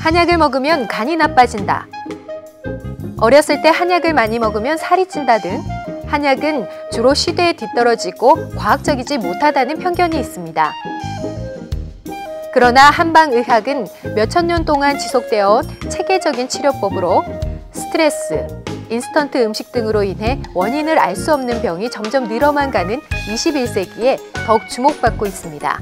한약을 먹으면 간이 나빠진다. 어렸을 때 한약을 많이 먹으면 살이 찐다 등 한약은 주로 시대에 뒤떨어지고 과학적이지 못하다는 편견이 있습니다. 그러나 한방의학은 몇천 년 동안 지속되어 온 체계적인 치료법으로 스트레스, 인스턴트 음식 등으로 인해 원인을 알 수 없는 병이 점점 늘어만 가는 21세기에 더욱 주목받고 있습니다.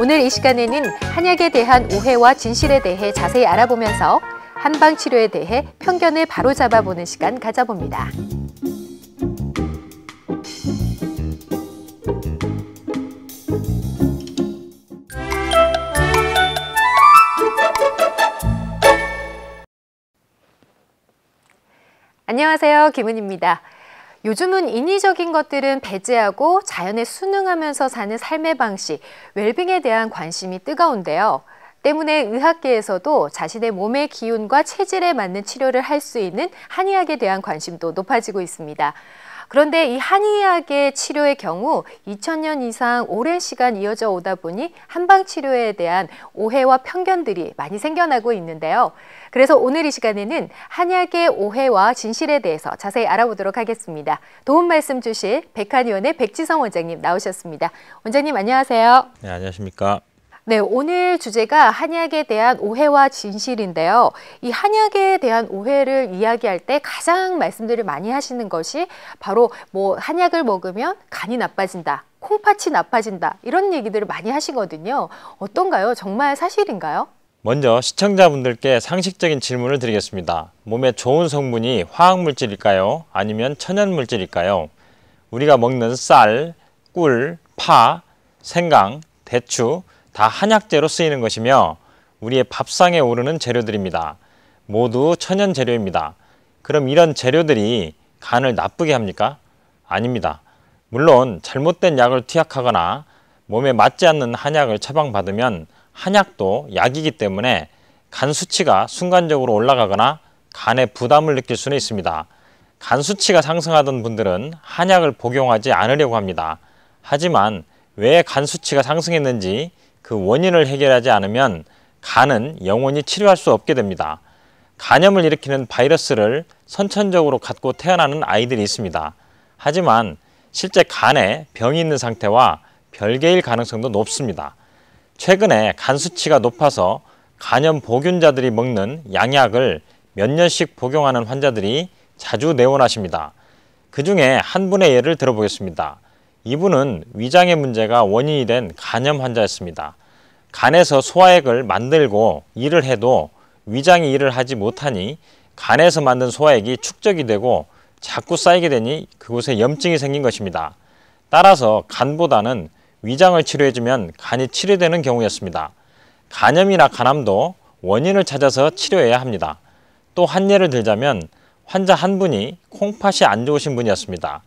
오늘 이 시간에는 한약에 대한 오해와 진실에 대해 자세히 알아보면서 한방치료에 대해 편견을 바로잡아보는 시간 가져봅니다. 안녕하세요, 김은입니다. 요즘은 인위적인 것들은 배제하고 자연에 순응하면서 사는 삶의 방식, 웰빙에 대한 관심이 뜨거운데요. 때문에 의학계에서도 자신의 몸의 기운과 체질에 맞는 치료를 할 수 있는 한의학에 대한 관심도 높아지고 있습니다. 그런데 이 한의학의 치료의 경우 2000년 이상 오랜 시간 이어져 오다 보니 한방치료에 대한 오해와 편견들이 많이 생겨나고 있는데요. 그래서 오늘 이 시간에는 한약의 오해와 진실에 대해서 자세히 알아보도록 하겠습니다. 도움 말씀 주실 백한의원의 백지성 원장님 나오셨습니다. 원장님 안녕하세요. 네, 안녕하십니까. 네, 오늘 주제가 한약에 대한 오해와 진실인데요. 이 한약에 대한 오해를 이야기할 때 가장 말씀들을 많이 하시는 것이 바로 한약을 먹으면 간이 나빠진다, 콩팥이 나빠진다 이런 얘기들을 많이 하시거든요. 어떤가요? 정말 사실인가요? 먼저 시청자분들께 상식적인 질문을 드리겠습니다. 몸에 좋은 성분이 화학물질일까요? 아니면 천연물질일까요? 우리가 먹는 쌀, 꿀, 파, 생강, 대추 다 한약재로 쓰이는 것이며 우리의 밥상에 오르는 재료들입니다. 모두 천연 재료입니다. 그럼 이런 재료들이 간을 나쁘게 합니까? 아닙니다. 물론 잘못된 약을 투약하거나 몸에 맞지 않는 한약을 처방받으면 한약도 약이기 때문에 간 수치가 순간적으로 올라가거나 간에 부담을 느낄 수는 있습니다. 간 수치가 상승하던 분들은 한약을 복용하지 않으려고 합니다. 하지만 왜 간 수치가 상승했는지 그 원인을 해결하지 않으면 간은 영원히 치료할 수 없게 됩니다. 간염을 일으키는 바이러스를 선천적으로 갖고 태어나는 아이들이 있습니다. 하지만 실제 간에 병이 있는 상태와 별개일 가능성도 높습니다. 최근에 간 수치가 높아서 간염 보균자들이 먹는 양약을 몇 년씩 복용하는 환자들이 자주 내원하십니다. 그 중에 한 분의 예를 들어보겠습니다. 이분은 위장의 문제가 원인이 된 간염 환자였습니다. 간에서 소화액을 만들고 일을 해도 위장이 일을 하지 못하니 간에서 만든 소화액이 축적이 되고 자꾸 쌓이게 되니 그곳에 염증이 생긴 것입니다. 따라서 간보다는 위장을 치료해주면 간이 치료되는 경우였습니다. 간염이나 간암도 원인을 찾아서 치료해야 합니다. 또 한 예를 들자면 환자 한 분이 콩팥이 안 좋으신 분이었습니다.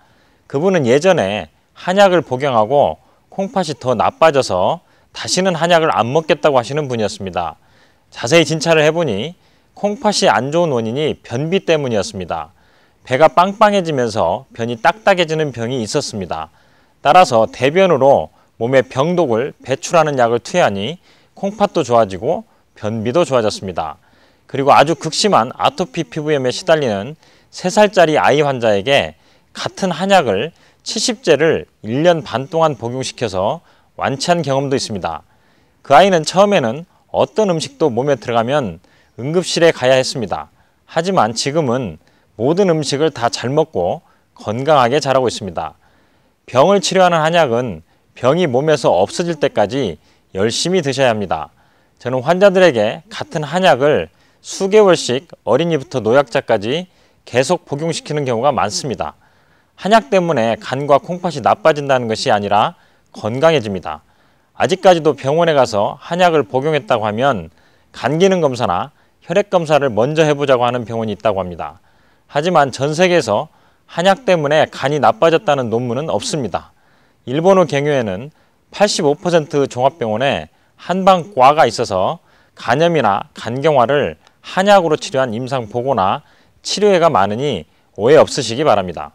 그분은 예전에 한약을 복용하고 콩팥이 더 나빠져서 다시는 한약을 안 먹겠다고 하시는 분이었습니다. 자세히 진찰을 해보니 콩팥이 안 좋은 원인이 변비 때문이었습니다. 배가 빵빵해지면서 변이 딱딱해지는 병이 있었습니다. 따라서 대변으로 몸에 병독을 배출하는 약을 투여하니 콩팥도 좋아지고 변비도 좋아졌습니다. 그리고 아주 극심한 아토피 피부염에 시달리는 3살짜리 아이 환자에게 같은 한약을 70제를 1년 반 동안 복용시켜서 완치한 경험도 있습니다. 그 아이는 처음에는 어떤 음식도 몸에 들어가면 응급실에 가야 했습니다. 하지만 지금은 모든 음식을 다 잘 먹고 건강하게 자라고 있습니다. 병을 치료하는 한약은 병이 몸에서 없어질 때까지 열심히 드셔야 합니다. 저는 환자들에게 같은 한약을 수개월씩 어린이부터 노약자까지 계속 복용시키는 경우가 많습니다. 한약 때문에 간과 콩팥이 나빠진다는 것이 아니라 건강해집니다. 아직까지도 병원에 가서 한약을 복용했다고 하면 간 기능 검사나 혈액 검사를 먼저 해보자고 하는 병원이 있다고 합니다. 하지만 전 세계에서 한약 때문에 간이 나빠졌다는 논문은 없습니다. 일본의 경우에는 85% 종합병원에 한방과가 있어서 간염이나 간경화를 한약으로 치료한 임상 보고나 치료회가 많으니 오해 없으시기 바랍니다.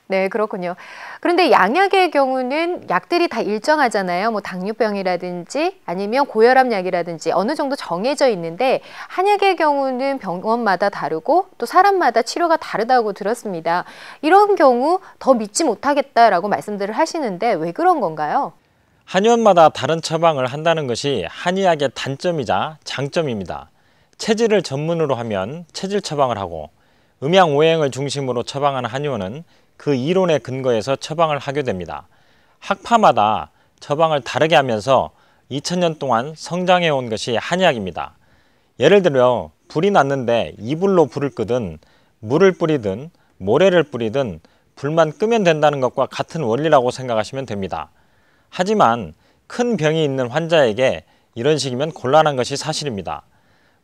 네, 그렇군요. 그런데 양약의 경우는 약들이 다 일정하잖아요. 뭐 당뇨병이라든지 아니면 고혈압 약이라든지 어느 정도 정해져 있는데 한약의 경우는 병원마다 다르고 또 사람마다 치료가 다르다고 들었습니다. 이런 경우 더 믿지 못하겠다라고 말씀들을 하시는데 왜 그런 건가요? 한의원마다 다른 처방을 한다는 것이 한의학의 단점이자 장점입니다. 체질을 전문으로 하면 체질 처방을 하고 음양오행을 중심으로 처방하는 한의원은 그 이론에 근거해서 처방을 하게 됩니다. 학파마다 처방을 다르게 하면서 2000년 동안 성장해 온 것이 한의학입니다. 예를 들어 불이 났는데 이불로 불을 끄든 물을 뿌리든 모래를 뿌리든 불만 끄면 된다는 것과 같은 원리라고 생각하시면 됩니다. 하지만 큰 병이 있는 환자에게 이런 식이면 곤란한 것이 사실입니다.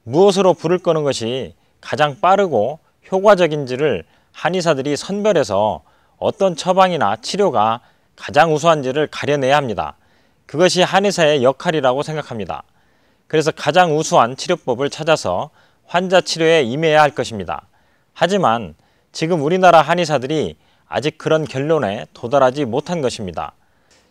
무엇으로 불을 끄는 것이 가장 빠르고 효과적인지를 한의사들이 선별해서 어떤 처방이나 치료가 가장 우수한지를 가려내야 합니다. 그것이 한의사의 역할이라고 생각합니다. 그래서 가장 우수한 치료법을 찾아서 환자 치료에 임해야 할 것입니다. 하지만 지금 우리나라 한의사들이 아직 그런 결론에 도달하지 못한 것입니다.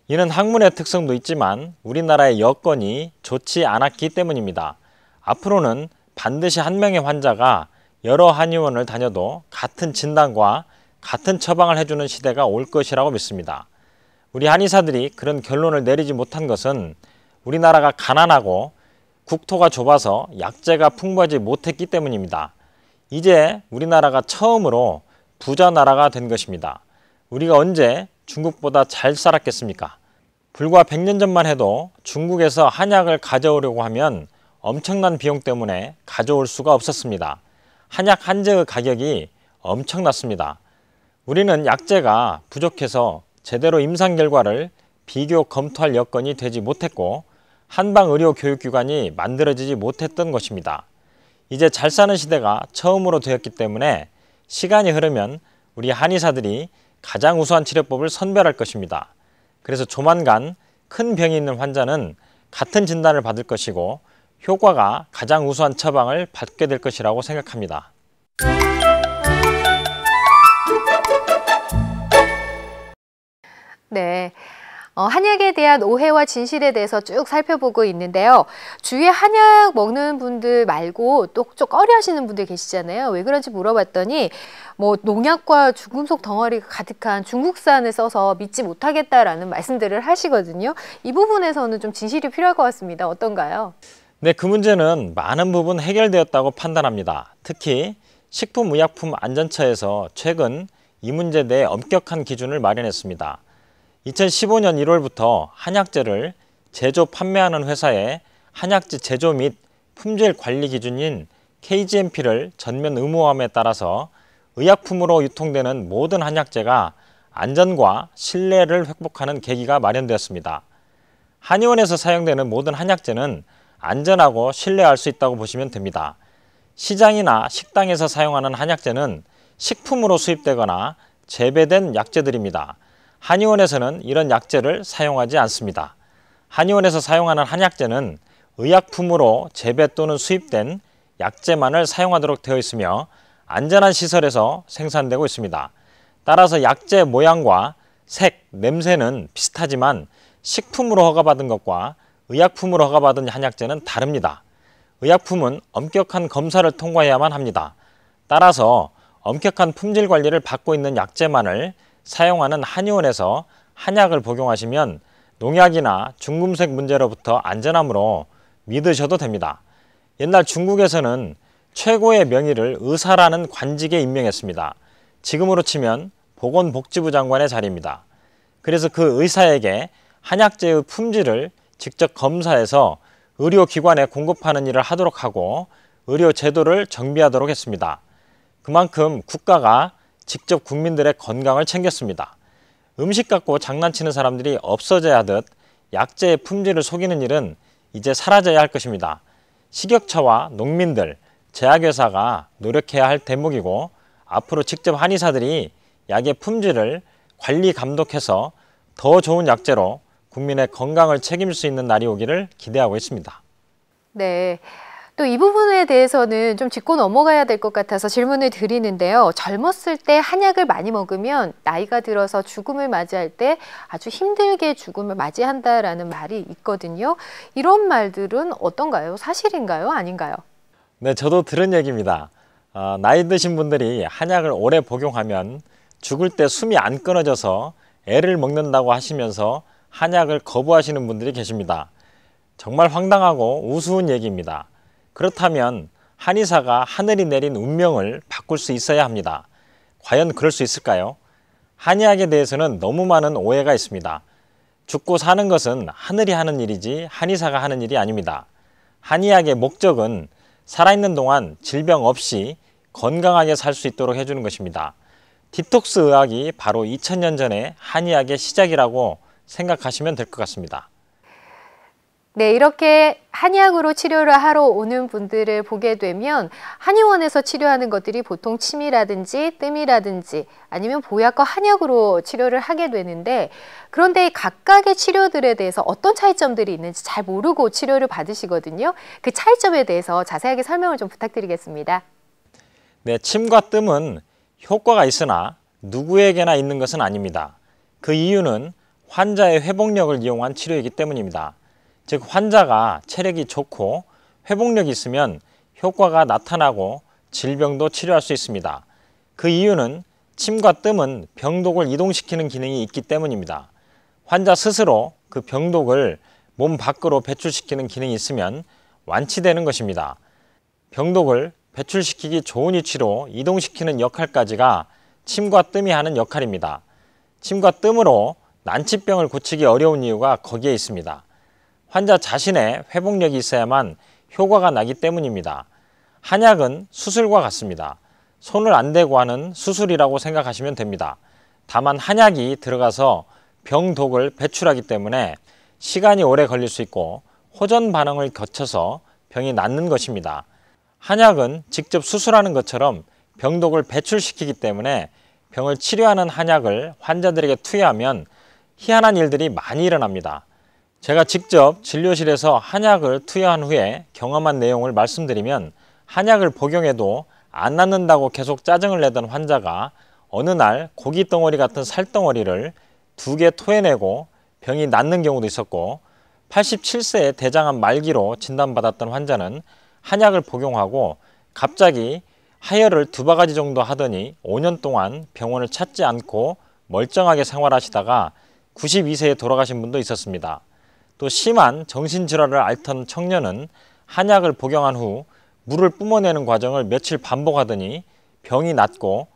이는 학문의 특성도 있지만 우리나라의 여건이 좋지 않았기 때문입니다. 앞으로는 반드시 한 명의 환자가 여러 한의원을 다녀도 같은 진단과 같은 처방을 해주는 시대가 올 것이라고 믿습니다. 우리 한의사들이 그런 결론을 내리지 못한 것은 우리나라가 가난하고 국토가 좁아서 약재가 풍부하지 못했기 때문입니다. 이제 우리나라가 처음으로 부자 나라가 된 것입니다. 우리가 언제 중국보다 잘 살았겠습니까? 불과 100년 전만 해도 중국에서 한약을 가져오려고 하면 엄청난 비용 때문에 가져올 수가 없었습니다. 한약 한 재의 가격이 엄청났습니다. 우리는 약재가 부족해서 제대로 임상 결과를 비교 검토할 여건이 되지 못했고 한방의료교육기관이 만들어지지 못했던 것입니다. 이제 잘 사는 시대가 처음으로 되었기 때문에 시간이 흐르면 우리 한의사들이 가장 우수한 치료법을 선별할 것입니다. 그래서 조만간 큰 병이 있는 환자는 같은 진단을 받을 것이고 효과가 가장 우수한 처방을 받게 될 것이라고 생각합니다. 네. 한약에 대한 오해와 진실에 대해서 쭉 살펴보고 있는데요. 주위에 한약 먹는 분들 말고 또 좀 꺼려 하시는 분들 계시잖아요. 왜 그런지 물어봤더니 뭐 농약과 중금속 덩어리가 가득한 중국산을 써서 믿지 못하겠다라는 말씀들을 하시거든요. 이 부분에서는 좀 진실이 필요할 것 같습니다. 어떤가요? 네, 그 문제는 많은 부분 해결되었다고 판단합니다. 특히 식품의약품안전처에서 최근 이 문제에 대해 엄격한 기준을 마련했습니다. 2015년 1월부터 한약재를 제조 판매하는 회사에 한약재 제조 및 품질 관리 기준인 KGMP를 전면 의무화함에 따라서 의약품으로 유통되는 모든 한약재가 안전과 신뢰를 회복하는 계기가 마련되었습니다. 한의원에서 사용되는 모든 한약재는 안전하고 신뢰할 수 있다고 보시면 됩니다. 시장이나 식당에서 사용하는 한약재는 식품으로 수입되거나 재배된 약재들입니다. 한의원에서는 이런 약재를 사용하지 않습니다. 한의원에서 사용하는 한약재는 의약품으로 재배 또는 수입된 약재만을 사용하도록 되어 있으며 안전한 시설에서 생산되고 있습니다. 따라서 약재 모양과 색, 냄새는 비슷하지만 식품으로 허가받은 것과 의약품으로 허가받은 한약재는 다릅니다. 의약품은 엄격한 검사를 통과해야만 합니다. 따라서 엄격한 품질 관리를 받고 있는 약재만을 사용하는 한의원에서 한약을 복용하시면 농약이나 중금속 문제로부터 안전함으로 믿으셔도 됩니다. 옛날 중국에서는 최고의 명의를 의사라는 관직에 임명했습니다. 지금으로 치면 보건복지부 장관의 자리입니다. 그래서 그 의사에게 한약재의 품질을 직접 검사해서 의료기관에 공급하는 일을 하도록 하고 의료제도를 정비하도록 했습니다. 그만큼 국가가 직접 국민들의 건강을 챙겼습니다. 음식 갖고 장난치는 사람들이 없어져야 하듯 약재의 품질을 속이는 일은 이제 사라져야 할 것입니다. 식약처와 농민들, 제약회사가 노력해야 할 대목이고 앞으로 직접 한의사들이 약의 품질을 관리 감독해서 더 좋은 약재로 국민의 건강을 책임질 수 있는 날이 오기를 기대하고 있습니다. 네. 또 이 부분에 대해서는 좀 짚고 넘어가야 될 것 같아서 질문을 드리는데요. 젊었을 때 한약을 많이 먹으면 나이가 들어서 죽음을 맞이할 때 아주 힘들게 죽음을 맞이한다라는 말이 있거든요. 이런 말들은 어떤가요? 사실인가요? 아닌가요? 네, 저도 들은 얘기입니다. 나이 드신 분들이 한약을 오래 복용하면 죽을 때 숨이 안 끊어져서 애를 먹는다고 하시면서 한약을 거부하시는 분들이 계십니다. 정말 황당하고 우스운 얘기입니다. 그렇다면 한의사가 하늘이 내린 운명을 바꿀 수 있어야 합니다. 과연 그럴 수 있을까요? 한의학에 대해서는 너무 많은 오해가 있습니다. 죽고 사는 것은 하늘이 하는 일이지 한의사가 하는 일이 아닙니다. 한의학의 목적은 살아있는 동안 질병 없이 건강하게 살 수 있도록 해주는 것입니다. 디톡스 의학이 바로 2000년 전에 한의학의 시작이라고 생각하시면 될 것 같습니다. 네, 이렇게 한의학으로 치료를 하러 오는 분들을 보게 되면 한의원에서 치료하는 것들이 보통 침이라든지 뜸이라든지 아니면 보약과 한약으로 치료를 하게 되는데, 그런데 각각의 치료들에 대해서 어떤 차이점들이 있는지 잘 모르고 치료를 받으시거든요. 그 차이점에 대해서 자세하게 설명을 좀 부탁드리겠습니다. 네, 침과 뜸은 효과가 있으나 누구에게나 있는 것은 아닙니다. 그 이유는 환자의 회복력을 이용한 치료이기 때문입니다. 즉, 환자가 체력이 좋고 회복력이 있으면 효과가 나타나고 질병도 치료할 수 있습니다. 그 이유는 침과 뜸은 병독을 이동시키는 기능이 있기 때문입니다. 환자 스스로 그 병독을 몸 밖으로 배출시키는 기능이 있으면 완치되는 것입니다. 병독을 배출시키기 좋은 위치로 이동시키는 역할까지가 침과 뜸이 하는 역할입니다. 침과 뜸으로 난치병을 고치기 어려운 이유가 거기에 있습니다. 환자 자신의 회복력이 있어야만 효과가 나기 때문입니다. 한약은 수술과 같습니다. 손을 안 대고 하는 수술이라고 생각하시면 됩니다. 다만 한약이 들어가서 병독을 배출하기 때문에 시간이 오래 걸릴 수 있고 호전 반응을 거쳐서 병이 낫는 것입니다. 한약은 직접 수술하는 것처럼 병독을 배출시키기 때문에 병을 치료하는 한약을 환자들에게 투여하면 희한한 일들이 많이 일어납니다. 제가 직접 진료실에서 한약을 투여한 후에 경험한 내용을 말씀드리면, 한약을 복용해도 안 낫는다고 계속 짜증을 내던 환자가 어느 날 고기 덩어리 같은 살덩어리를 2개 토해내고 병이 낫는 경우도 있었고, 87세의 대장암 말기로 진단받았던 환자는 한약을 복용하고 갑자기 하혈을 2바가지 정도 하더니 5년 동안 병원을 찾지 않고 멀쩡하게 생활하시다가 92세에 돌아가신 분도 있었습니다. 또 심한 정신질환을 앓던 청년은 한약을 복용한 후 물을 뿜어내는 과정을 며칠 반복하더니 병이 낫고,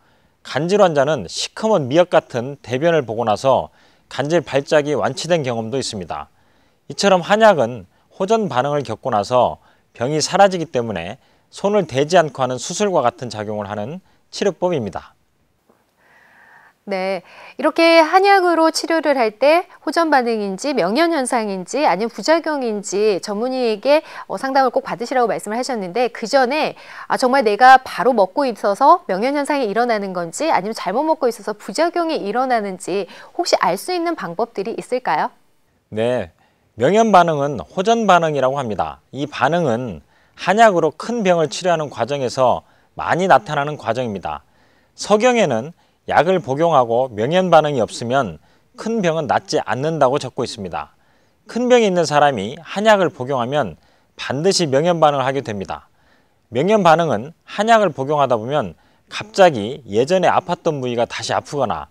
간질 환자는 시커먼 미역 같은 대변을 보고 나서 간질 발작이 완치된 경험도 있습니다. 이처럼 한약은 호전 반응을 겪고 나서 병이 사라지기 때문에 손을 대지 않고 하는 수술과 같은 작용을 하는 치료법입니다. 네, 이렇게 한약으로 치료를 할 때 호전 반응인지 명현현상인지 아니면 부작용인지 전문의에게 상담을 꼭 받으시라고 말씀을 하셨는데, 그 전에 정말 내가 바로 먹고 있어서 명현현상이 일어나는 건지 아니면 잘못 먹고 있어서 부작용이 일어나는지 혹시 알 수 있는 방법들이 있을까요? 네, 명현 반응은 호전 반응이라고 합니다. 이 반응은 한약으로 큰 병을 치료하는 과정에서 많이 나타나는 과정입니다. 서경에는 약을 복용하고 명현 반응이 없으면 큰 병은 낫지 않는다고 적고 있습니다. 큰 병이 있는 사람이 한약을 복용하면 반드시 명현 반응을 하게 됩니다. 명현 반응은 한약을 복용하다 보면 갑자기 예전에 아팠던 부위가 다시 아프거나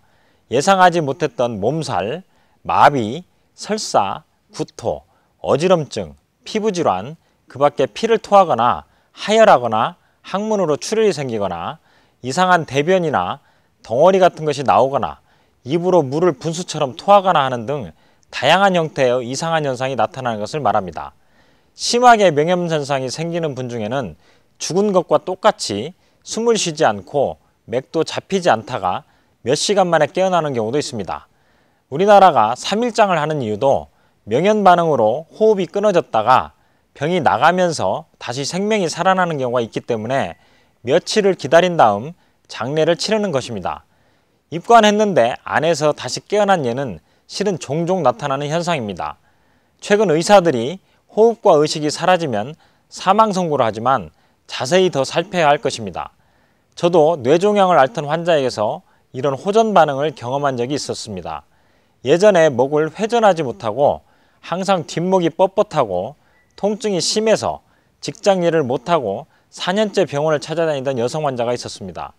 예상하지 못했던 몸살, 마비, 설사, 구토, 어지럼증, 피부질환, 그 밖에 피를 토하거나 하혈하거나 항문으로 출혈이 생기거나 이상한 대변이나 덩어리 같은 것이 나오거나 입으로 물을 분수처럼 토하거나 하는 등 다양한 형태의 이상한 현상이 나타나는 것을 말합니다. 심하게 명현현상이 생기는 분 중에는 죽은 것과 똑같이 숨을 쉬지 않고 맥도 잡히지 않다가 몇 시간 만에 깨어나는 경우도 있습니다. 우리나라가 3일장을 하는 이유도 명현 반응으로 호흡이 끊어졌다가 병이 나가면서 다시 생명이 살아나는 경우가 있기 때문에 며칠을 기다린 다음 장례를 치르는 것입니다. 입관했는데 안에서 다시 깨어난 예는 실은 종종 나타나는 현상입니다. 최근 의사들이 호흡과 의식이 사라지면 사망 선고를 하지만 자세히 더 살펴야 할 것입니다. 저도 뇌종양을 앓던 환자에게서 이런 호전 반응을 경험한 적이 있었습니다. 예전에 목을 회전하지 못하고 항상 뒷목이 뻣뻣하고 통증이 심해서 직장 일을 못하고 4년째 병원을 찾아다니던 여성 환자가 있었습니다.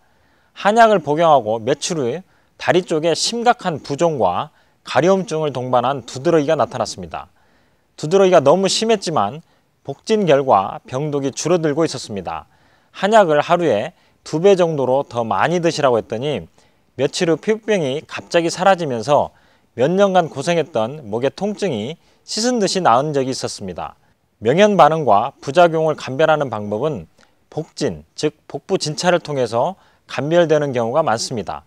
한약을 복용하고 며칠 후에 다리 쪽에 심각한 부종과 가려움증을 동반한 두드러기가 나타났습니다. 두드러기가 너무 심했지만 복진 결과 병독이 줄어들고 있었습니다. 한약을 하루에 2배 정도로 더 많이 드시라고 했더니 며칠 후 피부병이 갑자기 사라지면서 몇 년간 고생했던 목의 통증이 씻은 듯이 나은 적이 있었습니다. 명현 반응과 부작용을 감별하는 방법은 복진, 즉 복부 진찰을 통해서 감별되는 경우가 많습니다.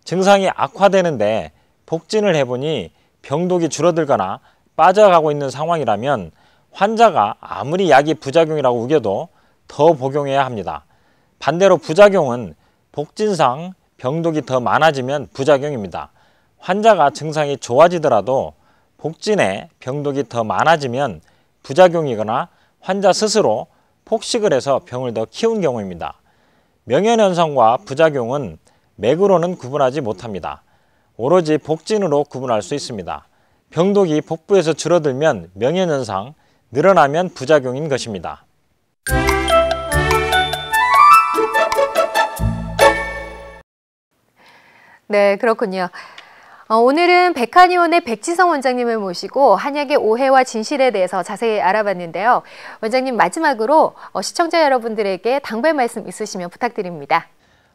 증상이 악화되는데 복진을 해보니 병독이 줄어들거나 빠져가고 있는 상황이라면 환자가 아무리 약이 부작용이라고 우겨도 더 복용해야 합니다. 반대로 부작용은 복진상 병독이 더 많아지면 부작용입니다. 환자가 증상이 좋아지더라도 복진에 병독이 더 많아지면 부작용이거나 환자 스스로 폭식을 해서 병을 더 키운 경우입니다. 명현현상과 부작용은 맥으로는 구분하지 못합니다. 오로지 복진으로 구분할 수 있습니다. 병독이 복부에서 줄어들면 명현현상, 늘어나면 부작용인 것입니다. 네, 그렇군요. 오늘은 백한의원의 백지성 원장님을 모시고 한약의 오해와 진실에 대해서 자세히 알아봤는데요. 원장님, 마지막으로 시청자 여러분들에게 당부의 말씀 있으시면 부탁드립니다.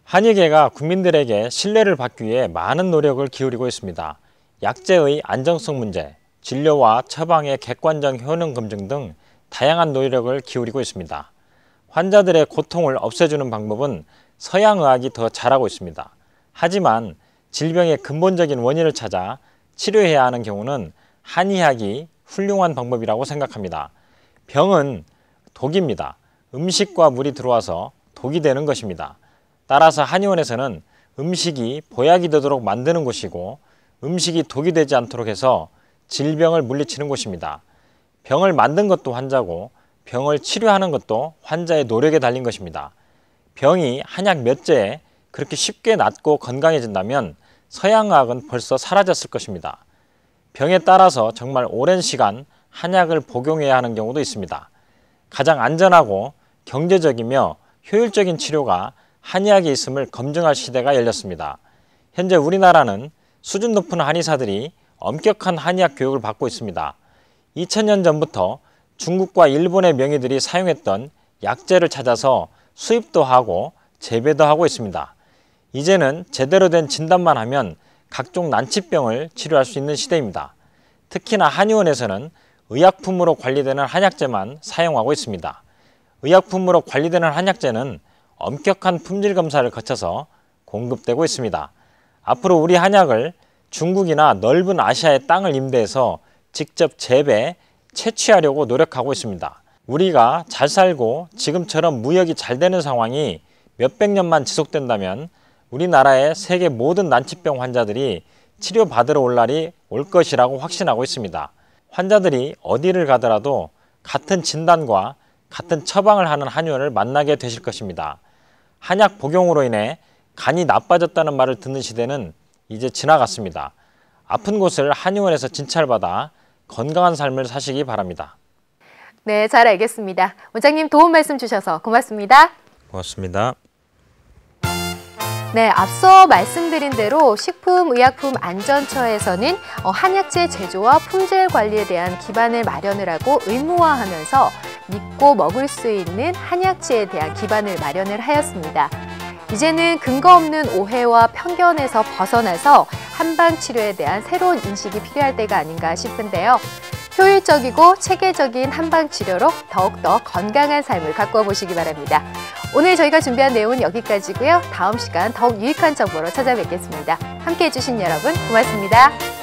한의계가 국민들에게 신뢰를 받기 위해 많은 노력을 기울이고 있습니다. 약재의 안정성 문제, 진료와 처방의 객관적 효능 검증 등 다양한 노력을 기울이고 있습니다. 환자들의 고통을 없애주는 방법은 서양의학이 더 잘하고 있습니다. 하지만 질병의 근본적인 원인을 찾아 치료해야 하는 경우는 한의학이 훌륭한 방법이라고 생각합니다. 병은 독입니다. 음식과 물이 들어와서 독이 되는 것입니다. 따라서 한의원에서는 음식이 보약이 되도록 만드는 곳이고 음식이 독이 되지 않도록 해서 질병을 물리치는 곳입니다. 병을 만든 것도 환자고 병을 치료하는 것도 환자의 노력에 달린 것입니다. 병이 한약 몇 제에 그렇게 쉽게 낫고 건강해진다면 서양의학은 벌써 사라졌을 것입니다. 병에 따라서 정말 오랜 시간 한약을 복용해야 하는 경우도 있습니다. 가장 안전하고 경제적이며 효율적인 치료가 한의학에 있음을 검증할 시대가 열렸습니다. 현재 우리나라는 수준 높은 한의사들이 엄격한 한의학 교육을 받고 있습니다. 2000년 전부터 중국과 일본의 명의들이 사용했던 약재를 찾아서 수입도 하고 재배도 하고 있습니다. 이제는 제대로 된 진단만 하면 각종 난치병을 치료할 수 있는 시대입니다. 특히나 한의원에서는 의약품으로 관리되는 한약재만 사용하고 있습니다. 의약품으로 관리되는 한약재는 엄격한 품질 검사를 거쳐서 공급되고 있습니다. 앞으로 우리 한약을 중국이나 넓은 아시아의 땅을 임대해서 직접 재배, 채취하려고 노력하고 있습니다. 우리가 잘 살고 지금처럼 무역이 잘 되는 상황이 몇백 년만 지속된다면 우리나라의 세계 모든 난치병 환자들이 치료받으러 올 날이 올 것이라고 확신하고 있습니다. 환자들이 어디를 가더라도 같은 진단과 같은 처방을 하는 한의원을 만나게 되실 것입니다. 한약 복용으로 인해 간이 나빠졌다는 말을 듣는 시대는 이제 지나갔습니다. 아픈 곳을 한의원에서 진찰받아 건강한 삶을 사시기 바랍니다. 네, 잘 알겠습니다. 원장님 도움 말씀 주셔서 고맙습니다. 고맙습니다. 네, 앞서 말씀드린 대로 식품의약품안전처에서는 한약재 제조와 품질 관리에 대한 기반을 마련을 하고 의무화하면서 믿고 먹을 수 있는 한약재에 대한 기반을 마련을 하였습니다. 이제는 근거 없는 오해와 편견에서 벗어나서 한방치료에 대한 새로운 인식이 필요할 때가 아닌가 싶은데요. 효율적이고 체계적인 한방치료로 더욱더 건강한 삶을 가꾸어 보시기 바랍니다. 오늘 저희가 준비한 내용은 여기까지고요. 다음 시간 더욱 유익한 정보로 찾아뵙겠습니다. 함께해 주신 여러분 고맙습니다.